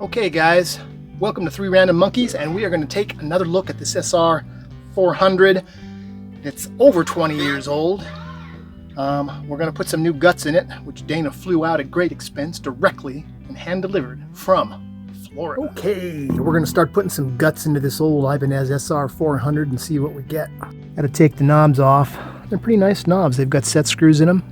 Okay guys, welcome to 3 Random Monkeys, and we are going to take another look at this SR 400. It's over 20 years old. We're going to put some new guts in it, which Dana flew out at great expense directly and hand-delivered from Florida. Okay, we're going to start putting some guts into this old Ibanez SR 400 and see what we get. Got to take the knobs off. They're pretty nice knobs. They've got set screws in them.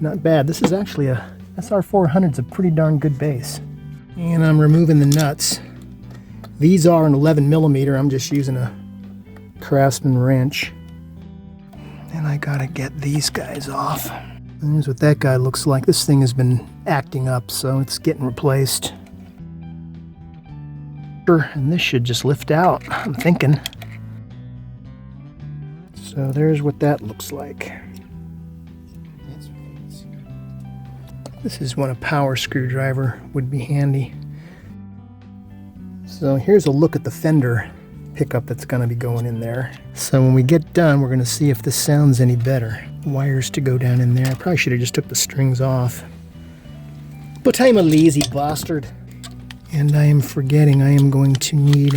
Not bad. This is actually a SR 400's a pretty darn good bass. And I'm removing the nuts. These are an 11mm. I'm just using a Craftsman wrench. And I gotta get these guys off. Here's what that guy looks like. This thing has been acting up, so it's getting replaced. And this should just lift out, I'm thinking. So there's what that looks like. This is when a power screwdriver would be handy. So here's a look at the fender pickup that's going to be going in there. So when we get done, we're going to see if this sounds any better. Wires to go down in there. I probably should have just took the strings off. But I'm a lazy bastard. And I am forgetting I am going to need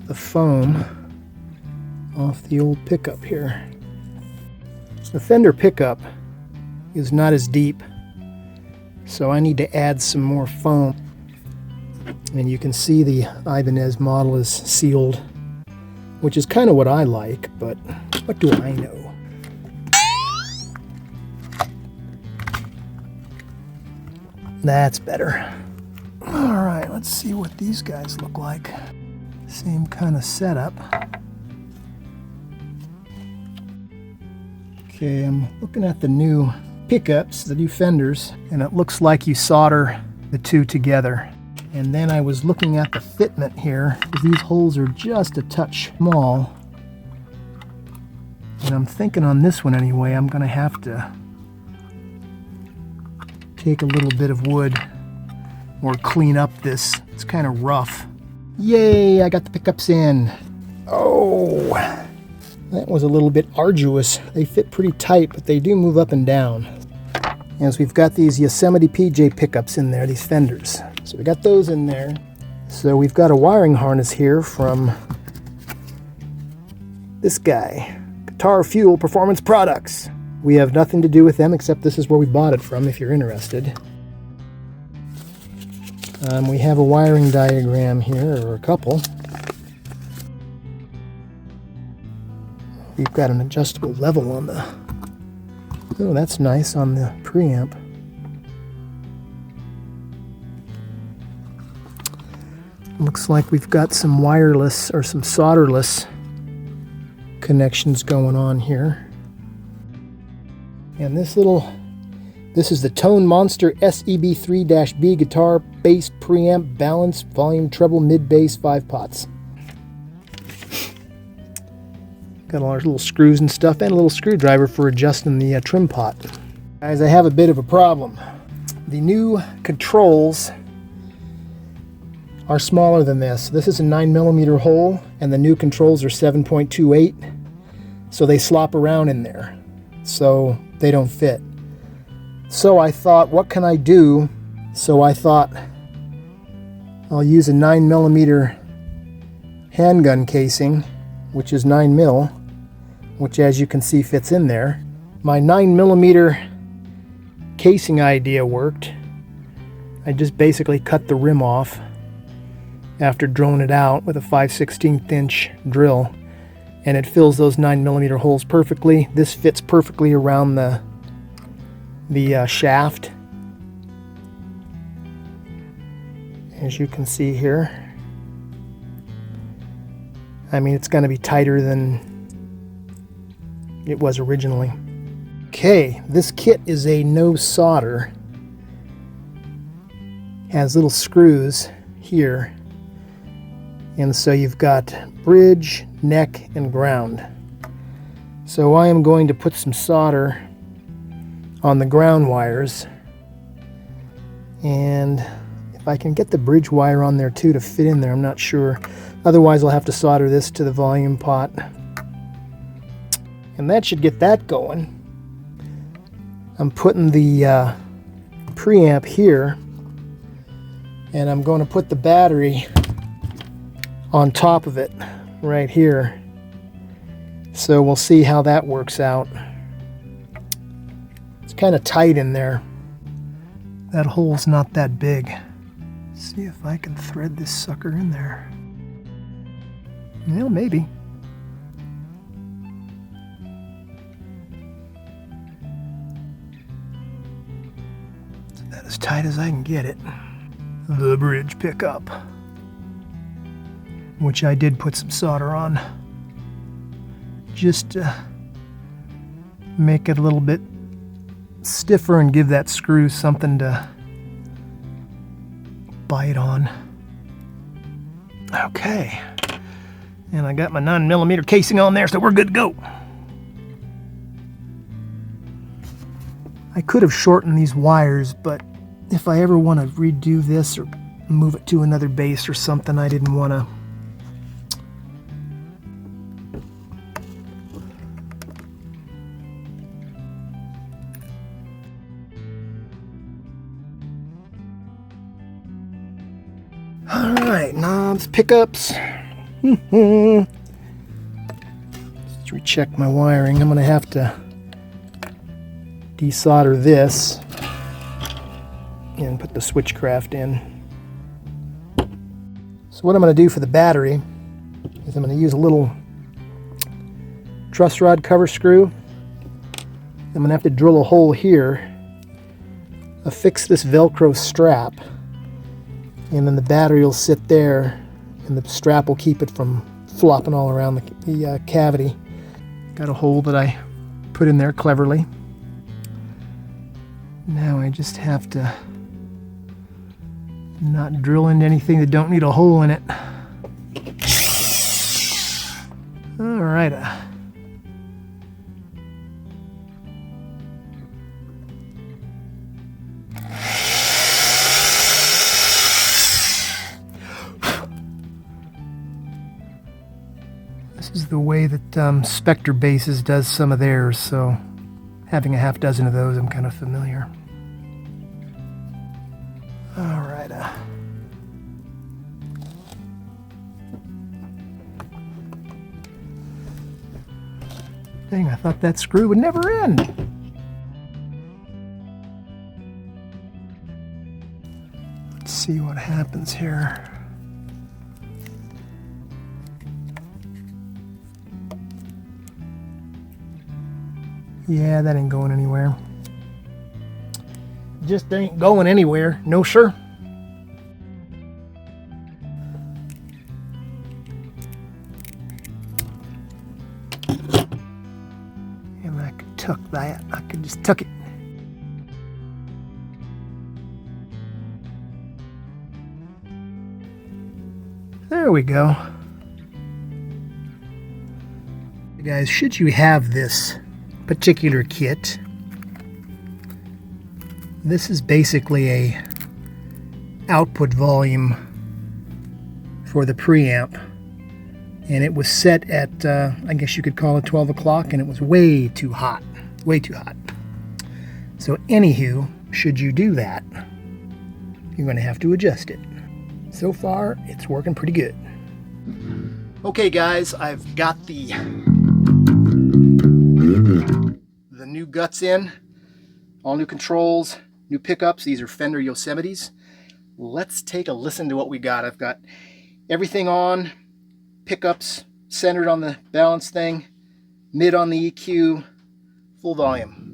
the foam off the old pickup here. The fender pickup is not as deep, so I need to add some more foam. And you can see the Ibanez model is sealed, which is kind of what I like, but what do I know? That's better. Alright, let's see what these guys look like. Same kind of setup. Okay, I'm looking at the new pickups, the new fenders, and it looks like you solder the two together. And then I was looking at the fitment here, because these holes are just a touch small. And I'm thinking on this one anyway, I'm going to have to take a little bit of wood or clean up this. It's kind of rough. Yay, I got the pickups in. Oh, that was a little bit arduous. They fit pretty tight, but they do move up and down. As we've got these Yosemite PJ pickups in there, these fenders. So we got those in there. So we've got a wiring harness here from this guy, Guitar Fuel Performance Products. We have nothing to do with them, except this is where we bought it from, if you're interested. We have a wiring diagram here, or a couple. We've got an adjustable level on the... Oh, that's nice on the preamp. Looks like we've got some wireless or some solderless connections going on here. And this is the Tone Monster SEB3-B guitar bass preamp balance volume treble mid bass 5 pots. Got all our little screws and stuff, and a little screwdriver for adjusting the trim pot. Guys, I have a bit of a problem. The new controls are smaller than this. This is a 9mm hole, and the new controls are 7.28, so they slop around in there, so they don't fit. So I thought, what can I do? So I thought I'll use a 9mm handgun casing, which is 9mm, which as you can see fits in there. My 9mm casing idea worked. I just basically cut the rim off after drilling it out with a 5/16 inch drill, and it fills those 9mm holes perfectly. This fits perfectly around the shaft, as you can see here. I mean, it's going to be tighter than it was originally. Okay, this kit is a no solder. Has little screws here. And so you've got bridge, neck, and ground. So I am going to put some solder on the ground wires. And if I can get the bridge wire on there too to fit in there, I'm not sure. Otherwise I'll have to solder this to the volume pot. And that should get that going. I'm putting the preamp here And I'm going to put the battery on top of it right here. So we'll see how that works out. It's kind of tight in there. That hole's not that big. Let's see if I can thread this sucker in there. Well, maybe. Is that as tight as I can get it? The bridge pickup, which I did put some solder on just to make it a little bit stiffer and give that screw something to bite on. Okay, and I got my 9mm casing on there, so we're good to go. I could have shortened these wires, but if I ever want to redo this or move it to another base or something, I didn't want to. Alright, knobs, pickups. Let's recheck my wiring. I'm going to have to desolder this and put the switchcraft in. So what I'm going to do for the battery is I'm going to use a little truss rod cover screw. I'm going to have to drill a hole here, affix this Velcro strap, and then the battery will sit there and the strap will keep it from flopping all around the cavity. Got a hole that I put in there cleverly. Now I just have to not drill into anything that don't need a hole in it. All right. This is the way that Spectre Bases does some of theirs, so having a half dozen of those, I'm kind of familiar. All right. Dang, I thought that screw would never end. Let's see what happens here. Yeah, that ain't going anywhere. Just ain't going anywhere. No, sir. And I could tuck that. I could just tuck it. There we go. Guys, should you have this particular kit, this is basically a output volume for the preamp, and it was set at I guess you could call it 12 o'clock, and it was way too hot. So anywho, should you do that, you're going to have to adjust it. So far it's working pretty good. Okay guys, I've got the new guts in, all new controls, new pickups. These are Fender Yosemites. Let's take a listen to what we got. I've got everything on, pickups centered on the balance thing, mid on the EQ, full volume.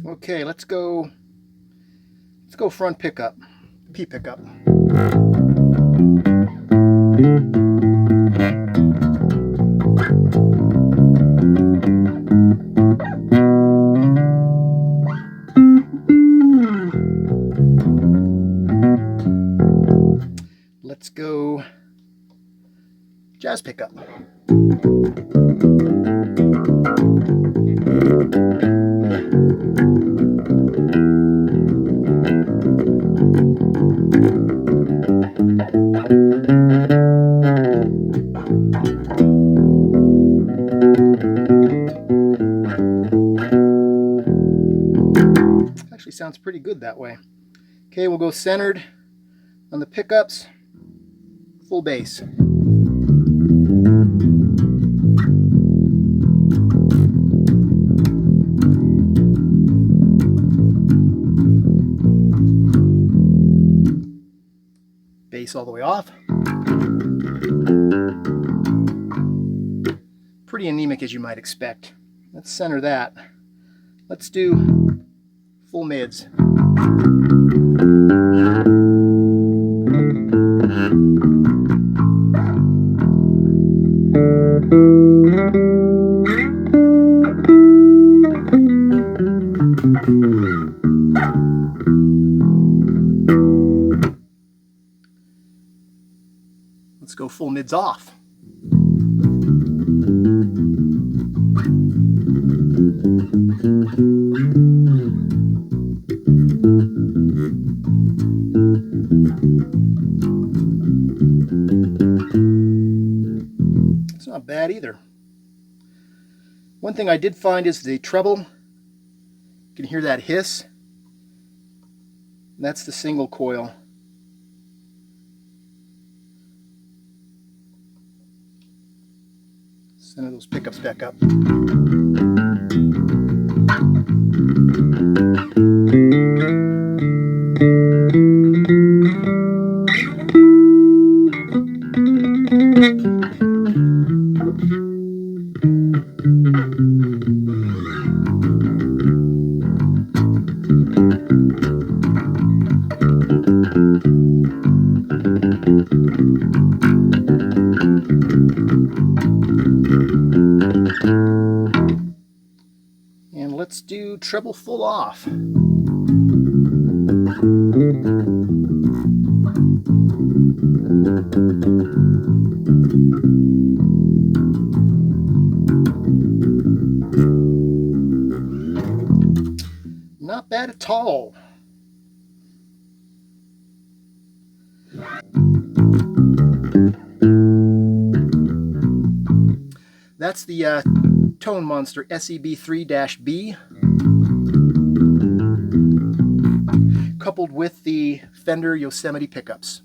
Okay, let's go front pickup, P pickup. pickup. Actually sounds pretty good that way. Okay, we'll go centered on the pickups, full bass. Bass all the way off. Pretty anemic as you might expect. Let's center that. Let's do full mids. Let's go full mids off. It's not bad either. One thing I did find is the treble. You can hear that hiss. That's the single coil. Center those pickups back up. And let's do treble full off. Not bad at all. That's the Tone Monster SEB3-B coupled with the Fender Yosemite pickups.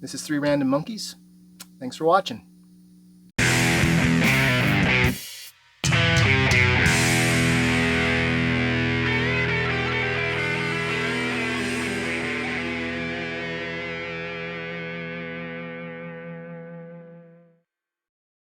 This is 3 Random Monkeys. Thanks for watching.